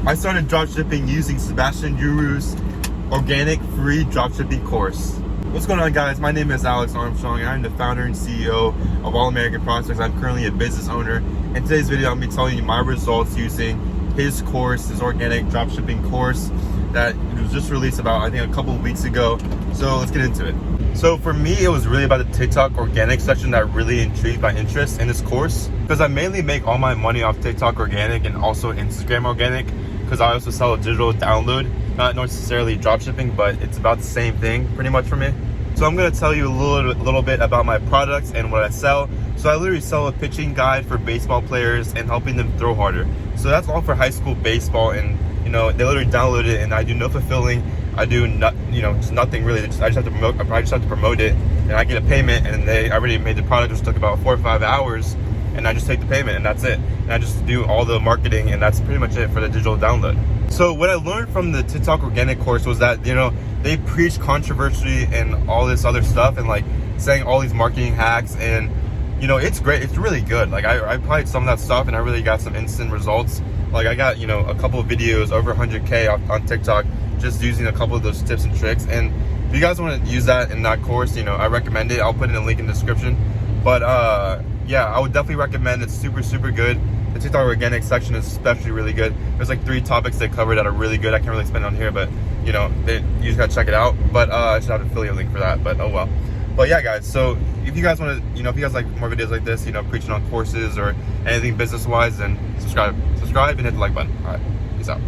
I started dropshipping using Sebastian Ghiorghui's organic free dropshipping course. What's going on, guys? My name is Alex Armstrong and I'm the founder and CEO of All American Prospects. I'm currently a business owner. In today's video, I'm going to be telling you my results using his course, his organic dropshipping course that was just released about, I think, a couple of weeks ago. So let's get into it. So for me, it was really about the TikTok organic section that really intrigued my interest in this course, because I mainly make all my money off TikTok organic and also Instagram organic, because I also sell a digital download, not necessarily dropshipping, but it's about the same thing pretty much for me. So I'm going to tell you a little bit about my products and what I sell. So I literally sell a pitching guide for baseball players and helping them throw harder. So that's all for high school baseball, and they literally download it, and I do no fulfilling. I do not, just nothing really. I just have to promote it, and I get a payment, and I already made the product, which took about 4 or 5 hours, and I just take the payment, and that's it. And I just do all the marketing, and that's pretty much it for the digital download. So what I learned from the TikTok organic course was that, they preach controversy and all this other stuff, and like saying all these marketing hacks, and it's great. It's really good. Like I applied some of that stuff, and I really got some instant results. Like I got, a couple of videos over 100K on TikTok just using a couple of those tips and tricks. And if you guys want to use that in that course, I recommend it. I'll put in a link in the description. But yeah, I would definitely recommend it. It's super, super good. The TikTok organic section is especially really good. There's like 3 topics they cover that are really good. I can't really explain it on here, but you just gotta check it out. But I should have an affiliate link for that, but oh well. But yeah, guys, so if you guys want to, if you guys like more videos like this, preaching on courses or anything business wise, then subscribe and hit the like button. All right, peace out.